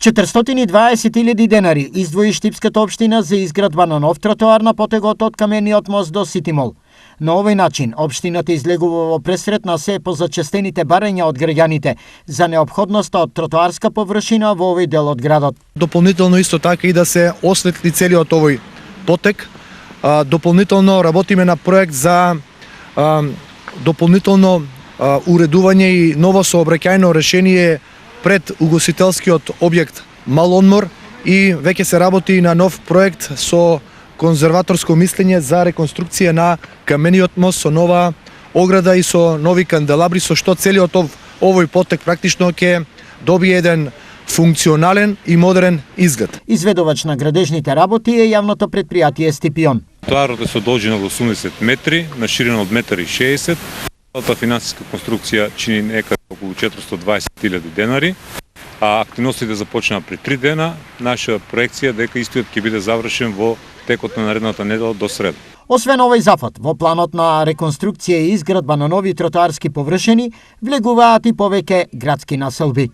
420.000 денари издвои Штипската општина за изградба на нов тротоар на потегот од Камениот мост до Ситимол. На овој начин, општината излегува во пресрет на се позачестените барања од граѓаните за неопходноста од тротоарска површина во овој дел од градот. Дополнително исто така и да се осветли целиот овој потек. Дополнително работиме на проект за дополнително уредување и ново сообраќајно решение пред угостителскиот објект Малонмор и веќе се работи на нов проект со конзерваторско мислење за реконструкција на Камениот мост со нова ограда и со нови канделабри, со што целиот овој потек практично ќе добие еден функционален и модерен изглед. Изведувач на градежните работи е јавното предпријатие Стипион. Тротоарот е со должина од 80 метри, на ширина од 1,60 м. Целата финансиска конструкција чини некаде околу 420.000 денари, а активностите започнаа пред 3 дена. Наша проекција дека истиот ќе биде завршен во текот на наредната недела до среда. Освен овој зафат, во планот на реконструкција и изградба на нови тротоарски површини влегуваат и повеќе градски населби.